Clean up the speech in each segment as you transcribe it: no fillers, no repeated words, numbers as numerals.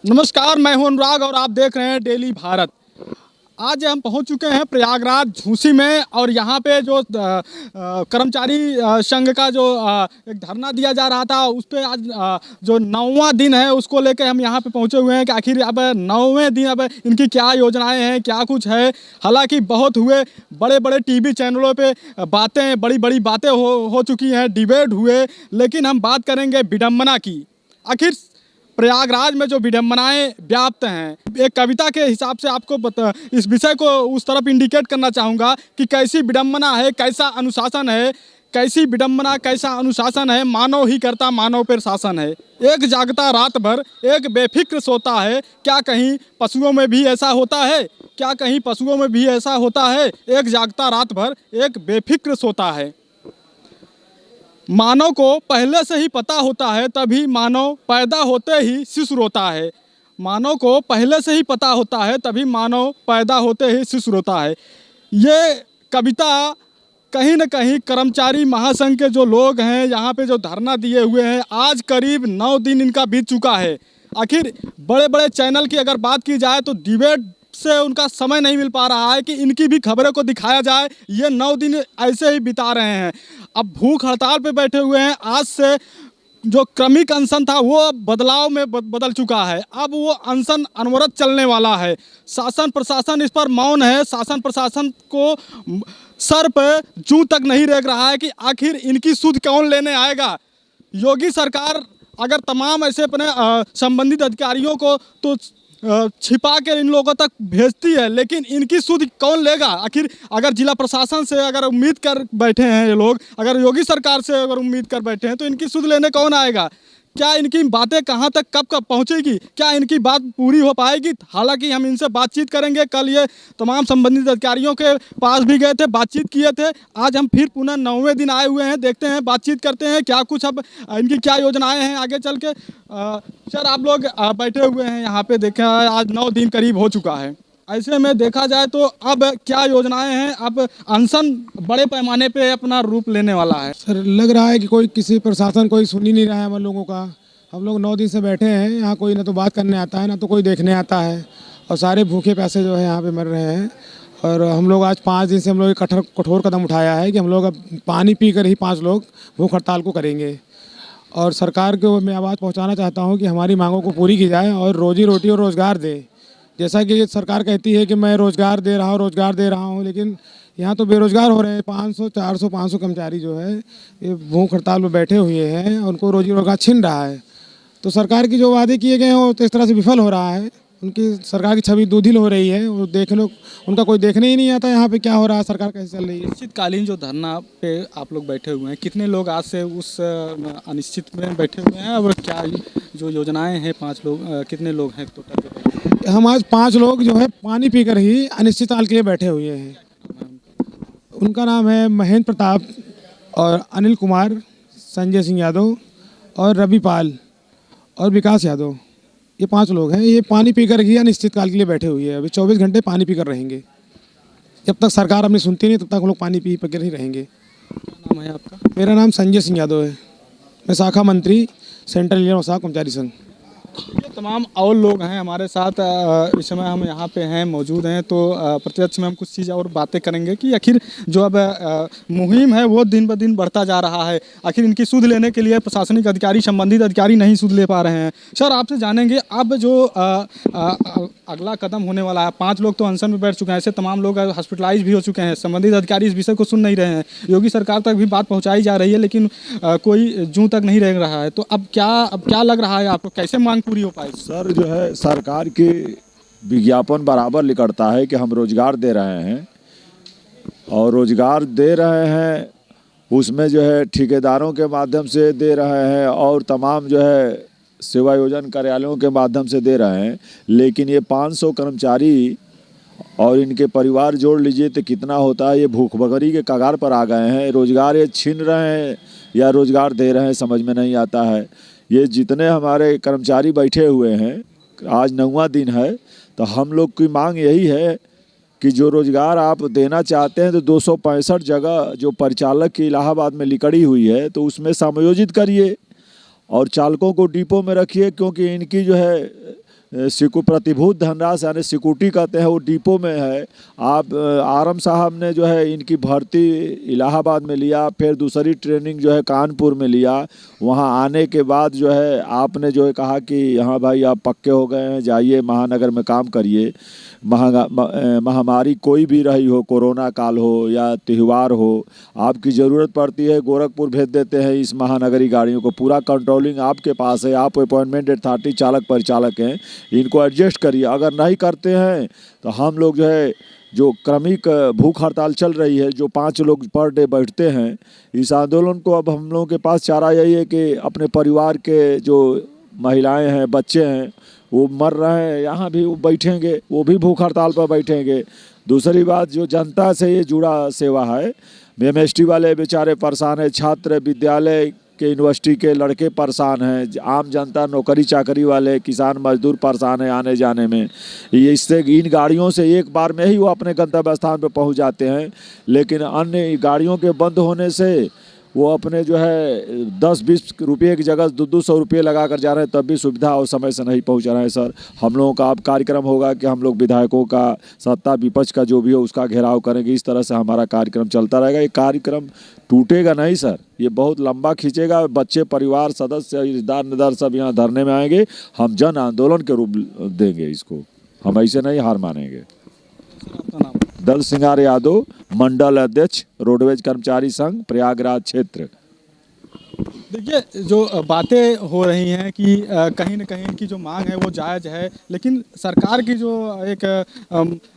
नमस्कार, मैं हूं अनुराग और आप देख रहे हैं डेली भारत। आज हम पहुंच चुके हैं प्रयागराज झूसी में और यहाँ पे जो कर्मचारी संघ का जो एक धरना दिया जा रहा था उस पे आज जो 9वां दिन है उसको लेके हम यहाँ पे पहुँचे हुए हैं कि आखिर अब 9वें दिन अब इनकी क्या योजनाएं हैं, क्या कुछ है। हालांकि बहुत हुए, बड़े बड़े टीवी चैनलों पे बातें, बड़ी बड़ी बातें हो चुकी हैं, डिबेट हुए, लेकिन हम बात करेंगे विडम्बना की। आखिर प्रयागराज में जो विडंबनाएं व्याप्त हैं, एक कविता के हिसाब से आपको इस विषय को उस तरफ इंडिकेट करना चाहूँगा कि कैसी विडंबना है, कैसा अनुशासन है, कैसी विडंबना, कैसा अनुशासन है। मानव ही करता मानव पर शासन है। एक जागता रात भर, एक बेफिक्र सोता है। क्या कहीं पशुओं में भी ऐसा होता है? क्या कहीं पशुओं में भी ऐसा होता है? एक जागता रात भर, एक बेफिक्र सोता है। मानव को पहले से ही पता होता है, तभी मानव पैदा होते ही शिशु रोता है। मानव को पहले से ही पता होता है, तभी मानव पैदा होते ही शिशु रोता है। ये कविता कहीं न कहीं कर्मचारी महासंघ के जो लोग हैं, यहाँ पे जो धरना दिए हुए हैं, आज करीब 9 दिन इनका बीत चुका है। आखिर बड़े बड़े चैनल की अगर बात की जाए तो डिबेट से उनका समय नहीं मिल पा रहा है कि इनकी भी खबरों को दिखाया जाए। ये 9 दिन ऐसे ही बिता रहे हैं। अब भूख हड़ताल पे बैठे हुए हैं। आज से जो क्रमिक अनशन था वो बदलाव में बदल चुका है। अब वो अनशन अनवरत चलने वाला है। शासन प्रशासन इस पर मौन है। शासन प्रशासन को सर पे जूं तक नहीं रेंग रहा है कि आखिर इनकी सुध कौन लेने आएगा। योगी सरकार अगर तमाम ऐसे अपने संबंधित अधिकारियों को तो छिपा के इन लोगों तक भेजती है, लेकिन इनकी सुध कौन लेगा। आखिर अगर जिला प्रशासन से अगर उम्मीद कर बैठे हैं ये लोग, अगर योगी सरकार से अगर उम्मीद कर बैठे हैं, तो इनकी सुध लेने कौन आएगा। क्या इनकी बातें कहाँ तक कब कब पहुँचेगी, क्या इनकी बात पूरी हो पाएगी। हालांकि हम इनसे बातचीत करेंगे। कल ये तमाम संबंधित अधिकारियों के पास भी गए थे, बातचीत किए थे। आज हम फिर पुनः 9वें दिन आए हुए हैं। देखते हैं, बातचीत करते हैं क्या कुछ अब इनकी क्या योजनाएं हैं आगे चल के। सर, आप लोग बैठे हुए हैं यहाँ पे, देखें आज 9 दिन करीब हो चुका है। ऐसे में देखा जाए तो अब क्या योजनाएं हैं। अब अनशन बड़े पैमाने पे अपना रूप लेने वाला है। सर, लग रहा है कि कोई किसी प्रशासन कोई सुन ही नहीं रहा है हम लोगों का। हम लोग 9 दिन से बैठे हैं यहाँ, कोई ना तो बात करने आता है ना तो कोई देखने आता है, और सारे भूखे प्यासे जो है यहाँ पे मर रहे हैं। और हम लोग आज 5 दिन से हम लोग एक कठोर कदम उठाया है कि हम लोग अब पानी पी कर ही 5 लोग भूख हड़ताल को करेंगे। और सरकार को मैं आवाज़ पहुँचाना चाहता हूँ कि हमारी मांगों को पूरी की जाए और रोजी रोटी और रोज़गार दे। जैसा कि सरकार कहती है कि मैं रोज़गार दे रहा हूँ, लेकिन यहाँ तो बेरोज़गार हो रहे हैं। 500, 400, 500 कर्मचारी जो है ये भूख हड़ताल में बैठे हुए हैं, उनको रोजी रोज़गार छिन रहा है। तो सरकार की जो वादे किए गए हैं वो तो इस तरह से विफल हो रहा है। उनकी सरकार की छवि दूधिल हो रही है। वो देख लो, उनका कोई देखने ही नहीं आता यहाँ पे क्या हो रहा है, सरकार कैसे चल रही है। अनिश्चितकालीन जो धरना पे आप लोग बैठे हुए हैं, कितने लोग आज से उस अनिश्चित में बैठे हुए हैं और क्या जो योजनाएं हैं, 5 लोग कितने लोग हैं टोटल? हम आज 5 लोग जो है पानी पीकर ही अनिश्चितकाल के लिए बैठे हुए हैं। उनका नाम है महेंद्र प्रताप और अनिल कुमार, संजय सिंह यादव और रवि पाल और विकास यादव। ये 5 लोग हैं। ये पानी पीकर ही अनिश्चितकाल के लिए बैठे हुए हैं। अभी 24 घंटे पानी पीकर रहेंगे। जब तक सरकार अपनी सुनती नहीं तब तक हम लोग पानी पी कर ही रहेंगे। क्या नाम है आपका? मेरा नाम संजय सिंह यादव है। मैं शाखा मंत्री, सेंट्रल यूनियन ऑफ कर्मचारी संघ। ये तमाम और लोग हैं हमारे साथ। इस समय हम यहाँ पे हैं, मौजूद हैं, तो प्रत्यक्ष में हम कुछ चीज़ और बातें करेंगे कि आखिर जो अब मुहिम है वो दिन ब दिन बढ़ता जा रहा है। आखिर इनकी सुध लेने के लिए प्रशासनिक अधिकारी, संबंधित अधिकारी नहीं सुध ले पा रहे हैं। सर, आपसे जानेंगे अब जो अगला कदम होने वाला है। 5 लोग तो अनशन में बैठ चुके हैं, ऐसे तमाम लोग हॉस्पिटलाइज भी हो चुके हैं। संबंधित अधिकारी इस विषय को सुन नहीं रहे हैं। योगी सरकार तक भी बात पहुँचाई जा रही है, लेकिन कोई जूँ तक नहीं रह रहा है। तो अब क्या लग रहा है आपको, कैसे मांग पूरी हो पाएगी? सर, जो है सरकार की विज्ञापन बराबर निकलता है कि हम रोजगार दे रहे हैं, और रोजगार दे रहे हैं उसमें जो है ठेकेदारों के माध्यम से दे रहे हैं और तमाम जो है सेवा योजन कार्यालयों के माध्यम से दे रहे हैं। लेकिन ये 500 कर्मचारी और इनके परिवार जोड़ लीजिए तो कितना होता है। ये भूखमरी के कगार पर आ गए हैं। रोजगार ये छीन रहे हैं या रोजगार दे रहे हैं, समझ में नहीं आता है। ये जितने हमारे कर्मचारी बैठे हुए हैं, आज 9वां दिन है, तो हम लोग की मांग यही है कि जो रोज़गार आप देना चाहते हैं तो 265 जगह जो परिचालक की इलाहाबाद में लिकड़ी हुई है तो उसमें समायोजित करिए और चालकों को डिपो में रखिए, क्योंकि इनकी जो है प्रतिभूत धनराशि यानी सिक्योरिटी कहते हैं, वो डिपो में है। आप आरम साहब ने जो है इनकी भर्ती इलाहाबाद में लिया, फिर दूसरी ट्रेनिंग जो है कानपुर में लिया। वहाँ आने के बाद जो है आपने जो है कहा कि हाँ भाई आप पक्के हो गए हैं, जाइए महानगर में काम करिए। महामारी कोई भी रही हो, कोरोना काल हो या त्यौहार हो, आपकी ज़रूरत पड़ती है, गोरखपुर भेज देते हैं इस महानगरी गाड़ियों को। पूरा कंट्रोलिंग आपके पास है, आप अपॉइंटमेंट अथॉरिटी चालक परिचालक हैं, इनको एडजस्ट करिए। अगर नहीं करते हैं तो हम लोग जो है जो क्रमिक भूख हड़ताल चल रही है, जो 5 लोग पर डे बैठते हैं, इस आंदोलन को अब हम लोगों के पास चारा यही है कि अपने परिवार के जो महिलाएं हैं, बच्चे हैं, वो मर रहे हैं, यहाँ भी वो बैठेंगे, वो भी भूख हड़ताल पर बैठेंगे। दूसरी बात, जो जनता से ये जुड़ा सेवा है, एमएसटी वाले बेचारे परेशान हैं, छात्र विद्यालय के यूनिवर्सिटी के लड़के परेशान हैं, आम जनता नौकरी चाकरी वाले किसान मजदूर परेशान हैं आने जाने में। ये इससे इन गाड़ियों से एक बार में ही वो अपने गंतव्य स्थान पर पहुंच जाते हैं, लेकिन अन्य गाड़ियों के बंद होने से वो अपने जो है 10-20 रुपये की जगह 200 रुपये लगा कर जा रहे हैं, तब भी सुविधा और समय से नहीं पहुंच रहे हैं। सर, हम लोगों का अब कार्यक्रम होगा कि हम लोग विधायकों का, सत्ता विपक्ष का जो भी हो उसका घेराव करेंगे। इस तरह से हमारा कार्यक्रम चलता रहेगा। ये कार्यक्रम टूटेगा नहीं सर, ये बहुत लंबा खींचेगा। बच्चे, परिवार सदस्य, रिश्तेदार निदार सब यहाँ धरने में आएंगे। हम जन आंदोलन के रूप देंगे इसको, हम ऐसे नहीं हार मानेंगे। दल सिंगार यादव, मंडल अध्यक्ष, रोडवेज कर्मचारी संघ, प्रयागराज क्षेत्र। देखिए, जो बातें हो रही हैं कि कहीं ना कहीं इनकी जो मांग है वो जायज़ है, लेकिन सरकार की जो एक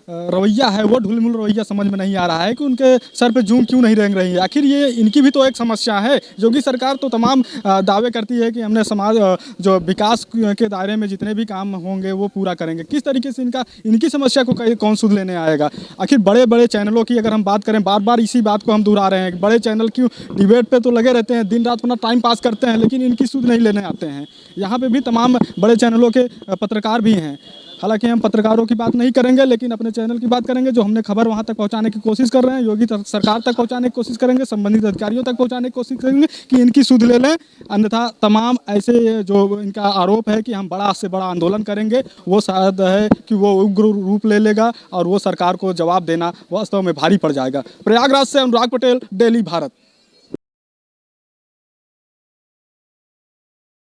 रवैया है वो ढुलमुल रवैया समझ में नहीं आ रहा है कि उनके सर पे जूं क्यों नहीं रेंग रही है। आखिर ये इनकी भी तो एक समस्या है। योगी सरकार तो तमाम दावे करती है कि हमने समाज जो विकास के दायरे में जितने भी काम होंगे वो पूरा करेंगे। किस तरीके से इनकी समस्या को कौन सुध लेने आएगा? आखिर बड़े बड़े चैनलों की अगर हम बात करें, बार बार इसी बात को हम दोहरा रहे हैं, बड़े चैनल क्यों डिबेट पे तो लगे रहते हैं, दिन रात अपना टाइम पास करते हैं, लेकिन इनकी सुध नहीं लेने आते हैं। यहाँ पे भी तमाम बड़े चैनलों के पत्रकार भी हैं। हालांकि हम पत्रकारों की बात नहीं करेंगे, लेकिन अपने चैनल की बात करेंगे। जो हमने खबर वहां तक पहुंचाने की कोशिश कर रहे हैं, योगी सरकार तक पहुंचाने की कोशिश करेंगे, संबंधित अधिकारियों तक पहुंचाने की कोशिश करेंगे कि इनकी सुध ले लें। अन्यथा तमाम ऐसे जो इनका आरोप है कि हम बड़ा से बड़ा आंदोलन करेंगे, वो शायद है कि वो उग्र रूप ले लेगा और वो सरकार को जवाब देना वास्तव में भारी पड़ जाएगा। प्रयागराज से अनुराग पटेल, डेली भारत।